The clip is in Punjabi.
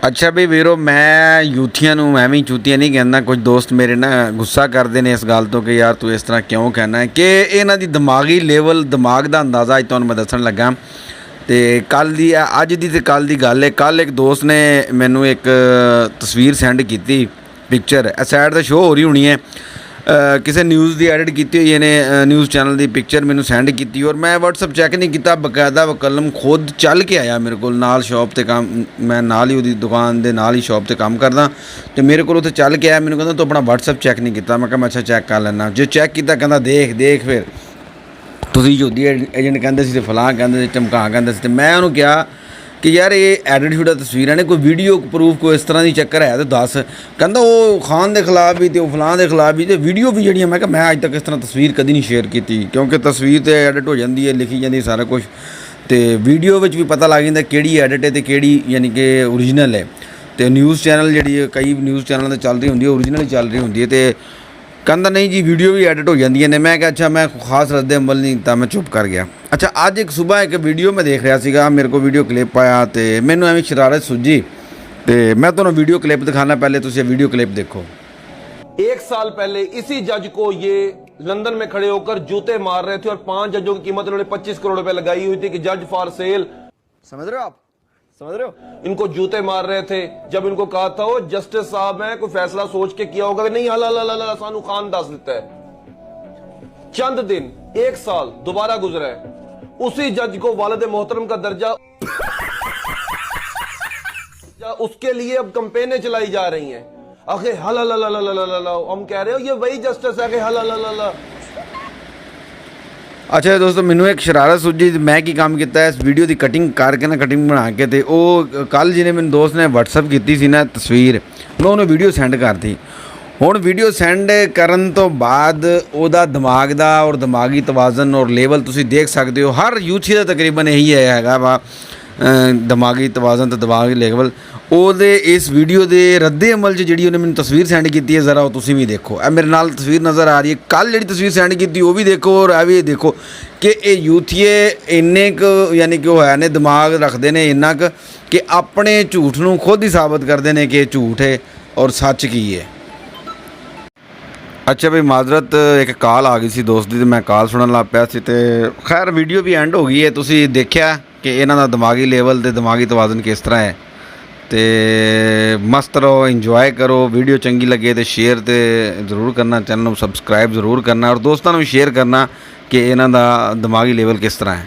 ਅੱਛਾ ਵੀ ਵੀਰੋ, ਮੈਂ ਯੂਥੀਆਂ ਨੂੰ ਐਵੇਂ ਚੂਤੀਆਂ ਨਹੀਂ ਕਹਿੰਦਾ। ਕੁਝ ਦੋਸਤ ਮੇਰੇ ਨਾ ਗੁੱਸਾ ਕਰਦੇ ਨੇ ਇਸ ਗੱਲ ਤੋਂ ਕਿ ਯਾਰ ਤੂੰ ਇਸ ਤਰ੍ਹਾਂ ਕਿਉਂ ਕਹਿਣਾ ਹੈ, ਕਿ ਇਹਨਾਂ ਦੀ ਦਿਮਾਗੀ ਲੈਵਲ, ਦਿਮਾਗ ਦਾ ਅੰਦਾਜ਼ਾ ਅੱਜ ਤੁਹਾਨੂੰ ਮੈਂ ਦੱਸਣ ਲੱਗਾ। ਤੇ ਕੱਲ੍ਹ ਦੀ ਅੱਜ ਦੀ ਤੇ ਕੱਲ੍ਹ ਦੀ ਗੱਲ ਹੈ। ਕੱਲ੍ਹ ਇੱਕ ਦੋਸਤ ਨੇ ਮੈਨੂੰ ਇੱਕ ਤਸਵੀਰ ਸੈਂਡ ਕੀਤੀ, ਪਿਕਚਰ ਸਾਈਡ 'ਤੇ ਸ਼ੋਅ ਹੋ ਰਹੀ ਹੋਣੀ ਹੈ, ਕਿਸੇ ਨਿਊਜ਼ ਦੀ ਐਡਿਟ ਕੀਤੀ ਹੋਈ ਇਹਨੇ, ਨਿਊਜ਼ ਚੈਨਲ ਦੀ ਪਿਕਚਰ ਮੈਨੂੰ ਸੈਂਡ ਕੀਤੀ। ਔਰ ਮੈਂ ਵਟਸਐਪ ਚੈੱਕ ਨਹੀਂ ਕੀਤਾ, ਬਕਾਇਦਾ ਵਕਲਮ ਖੁਦ ਚੱਲ ਕੇ ਆਇਆ ਮੇਰੇ ਕੋਲ ਨਾਲ ਸ਼ੌਪ 'ਤੇ ਕੰਮ, ਮੈਂ ਨਾਲ ਹੀ ਉਹਦੀ ਦੁਕਾਨ ਦੇ ਨਾਲ ਹੀ ਸ਼ੌਪ 'ਤੇ ਕੰਮ ਕਰਦਾ, ਅਤੇ ਮੇਰੇ ਕੋਲ ਉੱਥੇ ਚੱਲ ਕੇ ਆਇਆ। ਮੈਨੂੰ ਕਹਿੰਦਾ ਤੂੰ ਆਪਣਾ ਵਟਸਐਪ ਚੈੱਕ ਨਹੀਂ ਕੀਤਾ। ਮੈਂ ਕਿਹਾ ਮੈਂ ਅੱਛਾ ਚੈੱਕ ਕਰ ਲੈਂਦਾ। ਜੇ ਚੈੱਕ ਕੀਤਾ ਕਹਿੰਦਾ ਦੇਖ ਫਿਰ ਤੁਸੀਂ ਯਹੂਦੀ ਏਜੰਟ ਕਹਿੰਦੇ ਸੀ, ਅਤੇ ਫਲਾਂ ਕਹਿੰਦੇ ਸੀ, ਚਮਕਾ ਕਹਿੰਦੇ ਸੀ। ਅਤੇ ਮੈਂ ਉਹਨੂੰ ਕਿਹਾ ਕਿ ਯਾਰ ਇਹ ਐਡਿਟ ਸ਼ੂਟ ਤਸਵੀਰਾਂ ਨੇ, ਕੋਈ ਵੀਡੀਓ ਪ੍ਰੂਫ ਕੋਈ ਇਸ ਤਰ੍ਹਾਂ ਦੀ ਚੱਕਰ ਹੈ ਤਾਂ ਦੱਸ। ਕਹਿੰਦਾ ਉਹ ਖਾਨ ਦੇ ਖਿਲਾਫ ਵੀ ਅਤੇ ਉਹ ਫਲਾਂ ਦੇ ਖਿਲਾਫ ਵੀ, ਅਤੇ ਵੀਡੀਓ ਵੀ ਜਿਹੜੀਆਂ। ਮੈਂ ਕਿਹਾ ਮੈਂ ਅੱਜ ਤੱਕ ਇਸ ਤਰ੍ਹਾਂ ਤਸਵੀਰ ਕਦੀ ਨਹੀਂ ਸ਼ੇਅਰ ਕੀਤੀ, ਕਿਉਂਕਿ ਤਸਵੀਰ ਤਾਂ ਐਡਿਟ ਹੋ ਜਾਂਦੀ ਹੈ, ਲਿਖੀ ਜਾਂਦੀ ਸਾਰਾ ਕੁਛ, ਅਤੇ ਵੀਡੀਓ ਵਿੱਚ ਵੀ ਪਤਾ ਲੱਗ ਜਾਂਦਾ ਕਿਹੜੀ ਐਡਿਟ ਹੈ ਅਤੇ ਕਿਹੜੀ ਯਾਨੀ ਕਿ ਓਰੀਜਨਲ ਹੈ। ਅਤੇ ਨਿਊਜ਼ ਚੈਨਲ ਜਿਹੜੀ ਕਈ ਨਿਊਜ਼ ਚੈਨਲਾਂ 'ਤੇ ਚੱਲ ਰਹੀ ਹੁੰਦੀ ਹੈ, ਓਰੀਜਨਲ ਹੀ ਚੱਲ ਰਹੀ ਹੁੰਦੀ ਹੈ। ਅਤੇ ਕਹਿੰਦਾ ਨਹੀਂ ਜੀ ਵੀਡੀਓ ਵੀ ਐਡਿਟ ਹੋ ਜਾਂਦੀਆਂ ਨੇ। ਮੈਂ ਕਿਹਾ ਅੱਛਾ, ਮੈਂ ਖਾਸ ਰੱਦ ਅਮਲ ਨਹੀਂ ਤਾਂ ਮੈਂ ਚੁੱਪ ਕਰ ਗਿਆ। ਅੱਛਾ, ਅੱਜ ਇੱਕ ਸੁਬਾਹ ਇੱਕ ਵੀਡੀਓ ਮੈਂ ਦੇਖ ਰਿਹਾ ਸੀਗਾ, ਮੇਰੇ ਕੋਲ ਵੀਡੀਓ ਕਲਿੱਪ ਆਇਆ ਅਤੇ ਮੈਨੂੰ ਐਵੇਂ ਸ਼ਰਾਰਤ ਸੁੱਝੀ, ਅਤੇ ਮੈਂ ਤੁਹਾਨੂੰ ਵੀਡੀਓ क्लिप दिखाना। पहले तुझे वीडियो क्लिप देखो। 1 साल पहले इसी जज को ये लंदन में खड़े होकर जूते मार रहे थे और 5 जजों की कीमत उन्होंने 25 करोड़ रुपए लगाई हुई थी कि जज फॉर सेल, समझ रहे हो आप, समझ रहे हो, इनको जूते मार रहे थे। जब इनको कहा था वो जस्टिस साहब हैं, कोई फैसला सोच के किया होगा कि नहीं, हला सानू खान दस देता है। चंद दिन 1 साल दोबारा गुजरा है, उसी जज को वालिद मोहतरम का दर्जा, उसके लिए अब कंपेनें चलाई जा रही हैं। आखिर हला हम कह रहे हो ये वही जस्टिस है कि हला। ਅੱਛਾ ਦੋਸਤੋ, ਮੈਨੂੰ ਇੱਕ ਸ਼ਰਾਰਤ ਸੁੱਝੀ। ਮੈਂ ਕੀ ਕੰਮ ਕੀਤਾ, ਇਸ ਵੀਡੀਓ ਦੀ ਕਟਿੰਗ ਕਰਕੇ ਨਾ, ਕਟਿੰਗ ਬਣਾ ਕੇ, ਅਤੇ ਉਹ ਕੱਲ੍ਹ ਜਿਹਨੇ ਮੈਨੂੰ ਦੋਸਤ ਨੇ ਵਟਸਐਪ ਕੀਤੀ ਸੀ ਨਾ ਤਸਵੀਰ, ਮੈਂ ਉਹਨੂੰ ਵੀਡੀਓ ਸੈਂਡ ਕਰਤੀ। ਹੁਣ ਵੀਡੀਓ ਸੈਂਡ ਕਰਨ ਤੋਂ ਬਾਅਦ ਉਹਦਾ ਦਿਮਾਗ ਦਾ ਔਰ ਦਿਮਾਗੀ ਤਵਾਜ਼ਨ ਔਰ ਲੈਵਲ ਤੁਸੀਂ ਦੇਖ ਸਕਦੇ ਹੋ। ਹਰ ਯੂਥੀ ਦਾ ਤਕਰੀਬਨ ਇਹੀ ਹੈਗਾ ਵਾ, ਦਿਮਾਗੀ ਤਵਾਜ਼ਨ ਅਤੇ ਦਿਮਾਗੀ ਲੈਵਲ। ਉਹਦੇ ਇਸ ਵੀਡੀਓ ਦੇ ਰੱਦੇ ਅਮਲ 'ਚ ਜਿਹੜੀ ਉਹਨੇ ਮੈਨੂੰ ਤਸਵੀਰ ਸੈਂਡ ਕੀਤੀ ਹੈ, ਜ਼ਰਾ ਉਹ ਤੁਸੀਂ ਵੀ ਦੇਖੋ। ਇਹ ਮੇਰੇ ਨਾਲ ਤਸਵੀਰ ਨਜ਼ਰ ਆ ਰਹੀ ਹੈ, ਕੱਲ੍ਹ ਜਿਹੜੀ ਤਸਵੀਰ ਸੈਂਡ ਕੀਤੀ ਉਹ ਵੀ ਦੇਖੋ, ਔਰ ਇਹ ਵੀ ਦੇਖੋ ਕਿ ਇਹ ਯੂਥੀਏ ਇੰਨੇ ਕੁ ਯਾਨੀ ਕਿ ਉਹ ਹੈ ਨੇ, ਦਿਮਾਗ ਰੱਖਦੇ ਨੇ ਇੰਨਾ ਕੁ ਕਿ ਆਪਣੇ ਝੂਠ ਨੂੰ ਖੁਦ ਹੀ ਸਾਬਤ ਕਰਦੇ ਨੇ ਕਿ ਇਹ ਝੂਠ ਹੈ ਔਰ ਸੱਚ ਕੀ ਹੈ। ਅੱਛਾ ਬਈ, ਮਾਜ਼ਰਤ, ਇੱਕ ਕਾਲ ਆ ਗਈ ਸੀ ਦੋਸਤ ਦੀ, ਅਤੇ ਮੈਂ ਕਾਲ ਸੁਣਨ ਲੱਗ ਪਿਆ ਸੀ। ਅਤੇ ਖੈਰ ਵੀਡੀਓ ਵੀ ਐਂਡ ਹੋ ਗਈ ਹੈ। ਤੁਸੀਂ ਦੇਖਿਆ ਕਿ ਇਹਨਾਂ ਦਾ ਦਿਮਾਗੀ ਲੈਵਲ ਅਤੇ ਦਿਮਾਗੀ ਤਵਾਜ਼ਨ ਕਿਸ ਤਰ੍ਹਾਂ ਹੈ। ਅਤੇ ਮਸਤ ਰਹੋ, ਇੰਜੋਏ ਕਰੋ। ਵੀਡੀਓ ਚੰਗੀ ਲੱਗੇ ਤਾਂ ਸ਼ੇਅਰ ਤੇ ਜ਼ਰੂਰ ਕਰਨਾ, ਚੈਨਲ ਨੂੰ ਸਬਸਕ੍ਰਾਈਬ ਜ਼ਰੂਰ ਕਰਨਾ, ਔਰ ਦੋਸਤਾਂ ਨੂੰ ਵੀ ਸ਼ੇਅਰ ਕਰਨਾ ਕਿ ਇਹਨਾਂ ਦਾ ਦਿਮਾਗੀ ਲੈਵਲ ਕਿਸ ਤਰ੍ਹਾਂ ਹੈ।